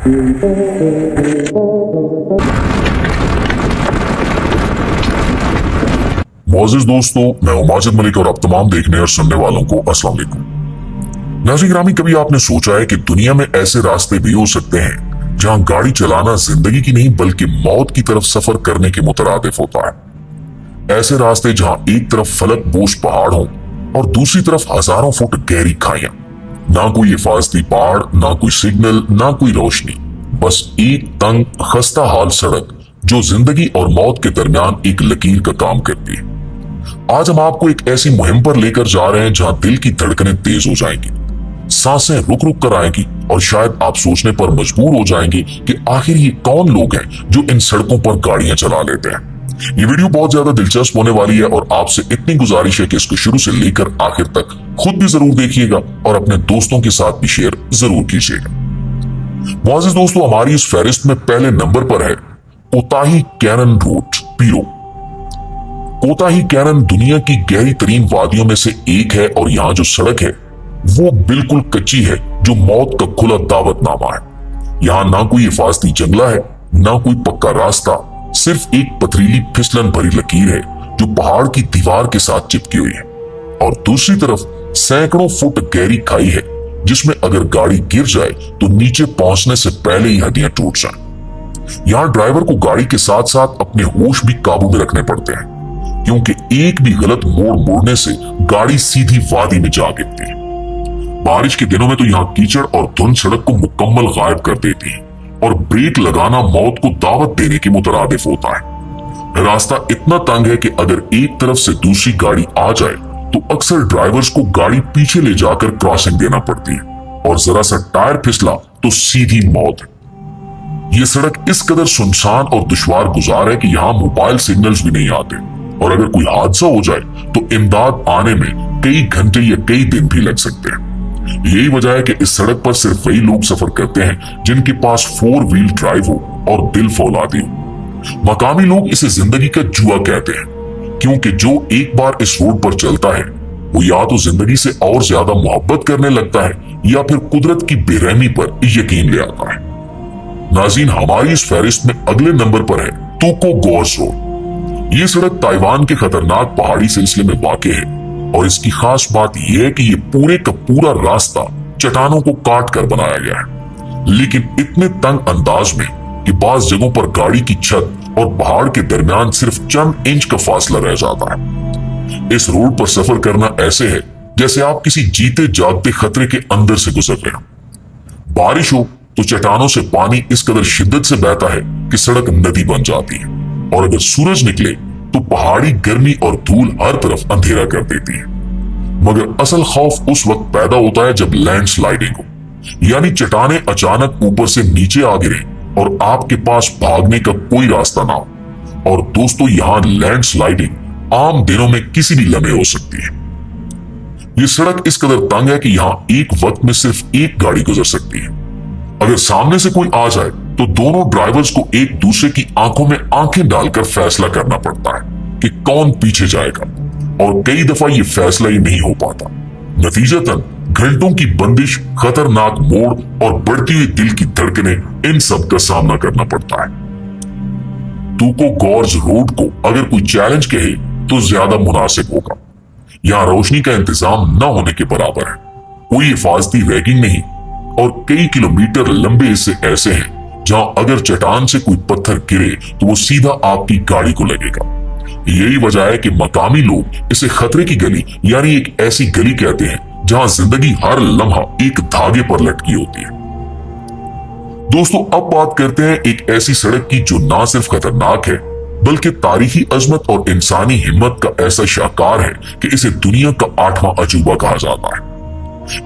मोअज़्ज़िज़ दोस्तों, मैं हूं माजिद मलिक और आप तमाम देखने और सुनने वालों को अस्सलाम वालेकुम। नाज़रीन ग्रामी, कभी आपने सोचा है कि दुनिया में ऐसे रास्ते भी हो सकते हैं जहां गाड़ी चलाना जिंदगी की नहीं बल्कि मौत की तरफ सफर करने के मुतरादिफ होता है। ऐसे रास्ते जहां एक तरफ फलक बोश पहाड़ हो और दूसरी तरफ हजारों फुट गहरी खाइयां, ना कोई हिफाजती पहाड़, ना कोई सिग्नल, ना कोई रोशनी, बस एक तंग खस्ता हाल सड़क जो जिंदगी और मौत के दरमियान एक लकीर का काम करती है। आज हम आपको एक ऐसी मुहिम पर लेकर जा रहे हैं जहां दिल की धड़कनें तेज हो जाएंगी, सांसें रुक रुक कर आएंगी और शायद आप सोचने पर मजबूर हो जाएंगे कि आखिर ये कौन लोग हैं जो इन सड़कों पर गाड़ियां चला लेते हैं। ये वीडियो बहुत ज्यादा दिलचस्प होने वाली है और आपसे इतनी गुजारिश है कि इसको शुरू से लेकर आखिर तक खुद भी जरूर देखिएगा और अपने दोस्तों के साथ भी शेयर जरूर कीजिएगा। मुअज़्ज़िज़ दोस्तों, हमारी इस फहरिस्त में पहले नंबर पर है कोताही कैनन रोड, पीरो। कोताही कैनन दुनिया की गहरी तरीन वादियों में से एक है और यहाँ जो सड़क है वो बिल्कुल कच्ची है, जो मौत का खुला दावतनामा है। यहाँ ना कोई हिफाजती जंगला है, ना कोई पक्का रास्ता, सिर्फ एक पथरीली फिसलन भरी लकीर है जो पहाड़ की दीवार के साथ चिपकी हुई है और दूसरी तरफ सैकड़ों फुट गहरी खाई है जिसमें अगर गाड़ी गिर जाए तो नीचे पहुंचने से पहले ही हड्डियां टूट जाएं। यहाँ ड्राइवर को गाड़ी के साथ साथ अपने होश भी काबू में रखने पड़ते हैं, क्योंकि एक भी गलत मोड़ मोड़ने से गाड़ी सीधी वादी में जा गिरती है। बारिश के दिनों में तो यहाँ कीचड़ और धुंध सड़क को मुकम्मल गायब कर देती है और ब्रेक लगाना मौत को दावत देने के मुतरादिफ होता है। रास्ता इतना तंग है कि अगर एक तरफ से दूसरी गाड़ी आ जाए तो अक्सर ड्राइवर्स को गाड़ी पीछे ले जाकर क्रॉसिंग देना पड़ती है और जरा सा टायर फिसला तो सीधी मौत है। ये सड़क इस कदर सुनसान और दुश्वार गुजार है कि यहाँ मोबाइल सिग्नल्स भी नहीं आते और अगर कोई हादसा हो जाए तो इमदाद आने में कई घंटे या कई दिन भी लग सकते हैं। यही वजह है कि इस सड़क पर सिर्फ वही लोग सफर करते हैं जिनके पास 4 व्हील ड्राइव हो और दिल फौलादी हो। मकामी लोग इसे जिंदगी का जुआ कहते हैं, क्योंकि जो एक बार इस रोड पर चलता है वो या तो जिंदगी से और ज्यादा मोहब्बत करने लगता है या फिर कुदरत की बेरहमी पर यकीन ले आता है। नाज़रीन, हमारी इस फहरिस्त में अगले नंबर पर है तुको गोर्स रोड। ये सड़क ताइवान के खतरनाक पहाड़ी सिलसिले में वाक़ है और इसकी खास बात यह है कि ये पूरे का पूरा रास्ता चट्टानों को काट कर बनाया गया है, लेकिन इतने तंग अंदाज में कि बाज़ जगहों पर गाड़ी की छत और पहाड़ के दरमियान सिर्फ चंद इंच का फासला रह जाता है। इस रोड पर सफर करना ऐसे है जैसे आप किसी जीते जागते खतरे के अंदर से गुजर रहे हो। बारिश हो तो चट्टानों से पानी इस कदर शिद्दत से बहता है कि सड़क नदी बन जाती है और अगर सूरज निकले तो पहाड़ी गर्मी और धूल हर तरफ अंधेरा कर देती है। मगर असल खौफ उस वक्त पैदा होता है जब लैंडस्लाइडिंग हो, यानी चट्टानें अचानक ऊपर से नीचे आ गिरे और आपके पास भागने का कोई रास्ता ना हो। और दोस्तों, यहाँ लैंडस्लाइडिंग आम दिनों में किसी भी लम्हे हो सकती है। ये सड़क इस कदर तंग है कि यहाँ एक वक्त में सिर्फ एक गाड़ी गुजर सकती है। अगर सामने से कोई आ जाए तो दोनों ड्राइवर्स को एक दूसरे की आंखों में आंखें डालकर फैसला करना पड़ता है कि कौन पीछे जाएगा और कई दफा ये फैसला ही नहीं हो पाता। नतीजतन घंटों की बंदिश, खतरनाक मोड़ और बढ़ती हुई दिल की धड़कनें, इन सब का सामना करना पड़ता है। तुको गोर्स रोड को अगर कोई चैलेंज कहे तो ज्यादा मुनासिब होगा। यहाँ रोशनी का इंतजाम न होने के बराबर है, कोई हिफाजती रैगिंग नहीं और कई किलोमीटर लंबे हिस्से ऐसे हैं जहां अगर चट्टान से कोई पत्थर गिरे तो वो सीधा आपकी गाड़ी को लगेगा। यही वजह है कि मकामी लोग इसे खतरे की गली यानी एक ऐसी गली कहते हैं जहां जिंदगी हर लम्हा एक धागे पर लटकी होती है। दोस्तों, अब बात करते हैं एक ऐसी सड़क की जो ना सिर्फ खतरनाक है बल्कि तारीखी अजमत और इंसानी हिम्मत का ऐसा शाहकार है कि इसे दुनिया का 8वां अजूबा कहा जाता है।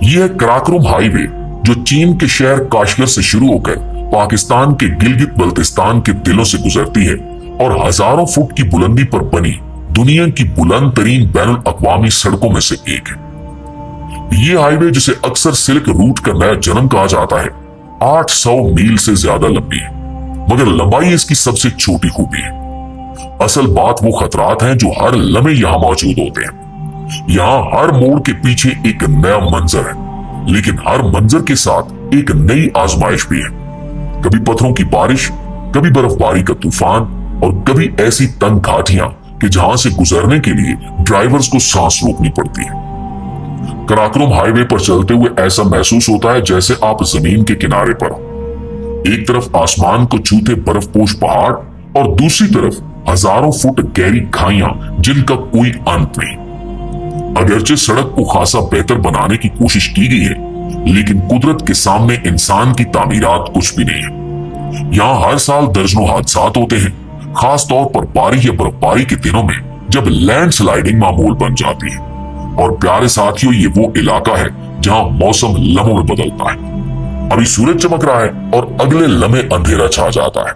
यह है कराकोरम हाईवे, जो चीन के शहर काशगर से शुरू होकर पाकिस्तान के गिलगित बल्तिस्तान के दिलों से गुजरती है और हजारों फुट की बुलंदी पर बनी दुनिया की बुलंद तरीन बैनुल अक़वामी सड़कों में से एक है। ये हाईवे, जिसे अक्सर सिल्क रूट का नया जन्म कहा जाता है, 800 मील से ज्यादा लंबी है, मगर लंबाई इसकी सबसे छोटी खूबी है। असल बात वो खतरात हैं जो हर लम्हे यहाँ मौजूद होते हैं। यहाँ हर मोड़ के पीछे एक नया मंजर है, लेकिन हर मंजर के साथ एक नई आजमाइश भी है। कभी पत्थरों की बारिश, कभी बर्फबारी का तूफान और कभी ऐसी तंग घाटियां कि जहां से गुजरने के लिए ड्राइवर्स को सांस रोकनी पड़ती है। कराकोरम हाईवे पर चलते हुए ऐसा महसूस होता है जैसे आप जमीन के किनारे पर हो। एक तरफ आसमान को छूते बर्फपोश पहाड़ और दूसरी तरफ हजारों फुट गहरी खाइयां जिनका कोई अंत नहीं। अगरचे सड़क को खासा बेहतर बनाने की कोशिश की गई है, लेकिन कुदरत के सामने इंसान की तामीरात कुछ भी नहीं है। यहाँ हर साल दर्जनों हादसात होते हैं, खास तौर पर बारिश या बर्फबारी के दिनों में जब लैंडस्लाइडिंग मामूल बन जाती है। और प्यारे साथियों, ये वो इलाका है जहां मौसम लम्हों में बदलता है। अभी सूरज चमक रहा है और अगले लम्हे अंधेरा छा जाता है।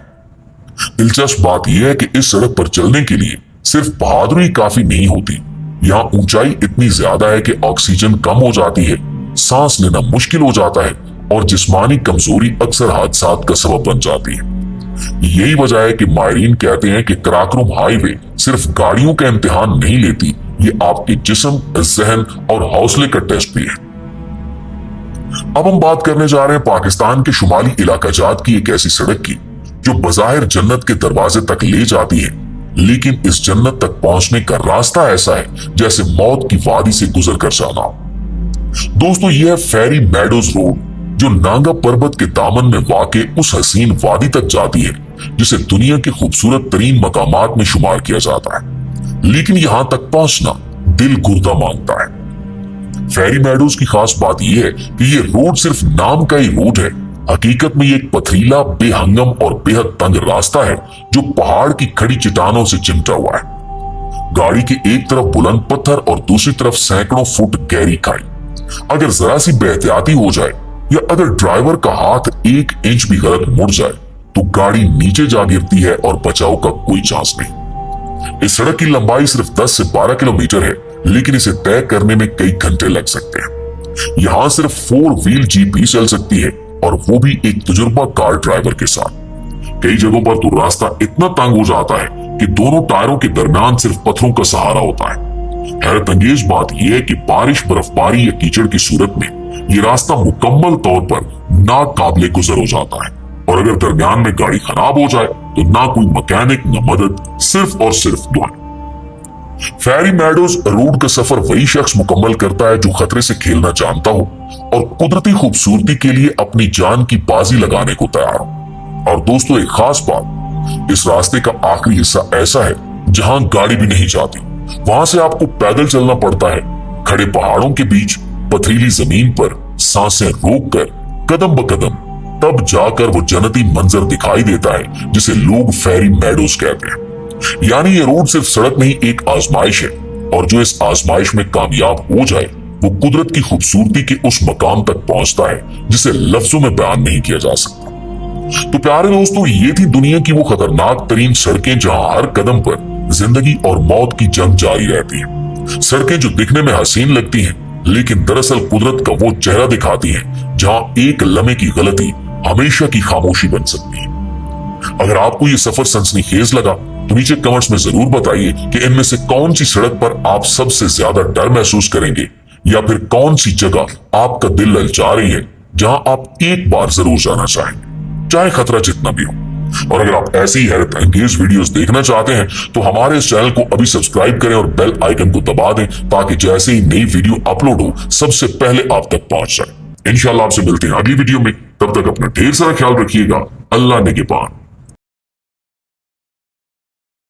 दिलचस्प बात यह है कि इस सड़क पर चलने के लिए सिर्फ बहादुरी काफी नहीं होती। यहाँ ऊंचाई इतनी ज्यादा है कि ऑक्सीजन कम हो जाती है, सांस लेना मुश्किल हो जाता है और जिस्मानी कमजोरी अक्सर हादसात का सबब बन जाती है। यही वजह है कि माहिरीन कहते हैं कि कराकोरम हाईवे सिर्फ गाड़ियों का इम्तिहान नहीं लेती, ये आपके जिस्म, जहन और हौसले का टेस्ट भी है। अब हम बात करने जा रहे हैं पाकिस्तान के शुमाली इलाका जात की एक ऐसी सड़क की जो बज़ाहिर जन्नत के दरवाजे तक ले जाती है, लेकिन इस जन्नत तक पहुंचने का रास्ता ऐसा है जैसे मौत की वादी से गुजर कर जाना हो। दोस्तों, यह है फेरी मेडोज रोड, जो नांगा पर्वत के दामन में वाक़े उस हसीन वादी तक जाती है जिसे दुनिया के खूबसूरत तरीन मकामात में शुमार किया जाता है। लेकिन यहां तक पहुंचना दिल गुर्दा मांगता है। फेरी मेडोज की खास बात यह है कि ये रोड सिर्फ नाम का ही रोड है। हकीकत में ये एक पथरीला, बेहंगम और बेहद तंग रास्ता है जो पहाड़ की खड़ी चट्टानों से चिमटा हुआ है। गाड़ी के एक तरफ बुलंद पत्थर और दूसरी तरफ सैकड़ों फुट गहरी खाई। अगर जरा सी बेहतियाती हो जाए या अगर ड्राइवर का हाथ 1 इंच भी गलत मुड़ जाए तो गाड़ी नीचे जा गिरती है और बचाव का कोई चांस नहीं। इस सड़क की लंबाई सिर्फ 10 से 12 किलोमीटर है, लेकिन इसे तय करने में कई घंटे लग सकते हैं। यहाँ सिर्फ 4 व्हील जीप ही चल सकती है, और वो भी एक तजुर्बा कार ड्राइवर के साथ। कई जगहों पर तो रास्ता इतना तंग हो जाता है कि दोनों टायरों के दरमियान सिर्फ पत्थरों का सहारा होता है। हैरत अंगेज बात यह है कि बारिश, बर्फबारी या कीचड़ की सूरत में ये रास्ता मुकम्मल तौर पर नाकाबिले गुजर हो जाता है, और अगर दरमियान में गाड़ी खराब हो जाए तो ना कोई मैकेनिक, न मदद, सिर्फ और सिर्फ दुआएं। फेरी मेडोज रोड का सफर वही शख्स मुकम्मल करता है जो खतरे से खेलना जानता हो और कुदरती खूबसूरती के लिए अपनी जान की बाजी लगाने को तैयार हो। और दोस्तों, एक खास बात, इस रास्ते का आखिरी हिस्सा ऐसा है जहां गाड़ी भी नहीं जाती। वहां से आपको पैदल चलना पड़ता है, खड़े पहाड़ों के बीच पथरीली जमीन पर सांसें रोककर, कदम ब कदम। तब जाकर वो जन्नती मंजर दिखाई देता है जिसे लोग फेरी मेडोज कहते हैं। यानी ये रोड सिर्फ सड़क नहीं, एक आजमाइश है, और जो इस आजमाइश में कामयाब हो जाए वो कुदरत की खूबसूरती के उस मकाम तक पहुंचता है जिसे लफ्जों में बयान नहीं किया जा सकता। तो प्यारे दोस्तों, ये थी दुनिया की वो खतरनाक तरीन सड़कें जहां हर कदम पर जिंदगी और मौत की जंग जारी रहती है। सड़कें जो दिखने में हसीन लगती हैं, लेकिन दरअसल कुदरत का वो चेहरा दिखाती हैं जहां एक लम्हे की गलती हमेशा की खामोशी बन सकती है। अगर आपको ये सफर सनसनीखेज लगा तो नीचे कमेंट्स में जरूर बताइए कि इनमें से कौन सी सड़क पर आप सबसे ज्यादा डर महसूस करेंगे, या फिर कौन सी जगह आपका दिल ललचा रही है जहां आप एक बार जरूर जाना चाहेंगे, चाहे खतरा जितना भी हो। और अगर आप ऐसी ही हैरत अंगेज वीडियोस देखना चाहते हैं तो हमारे इस चैनल को अभी सब्सक्राइब करें और बेल आइकन को दबा दें, ताकि जैसे ही नई वीडियो अपलोड हो सबसे पहले आप तक पहुंच जाए। इंशाल्लाह आपसे मिलते हैं अगली वीडियो में। तब तक अपना ढेर सारा ख्याल रखिएगा। अल्लाह निगहबान।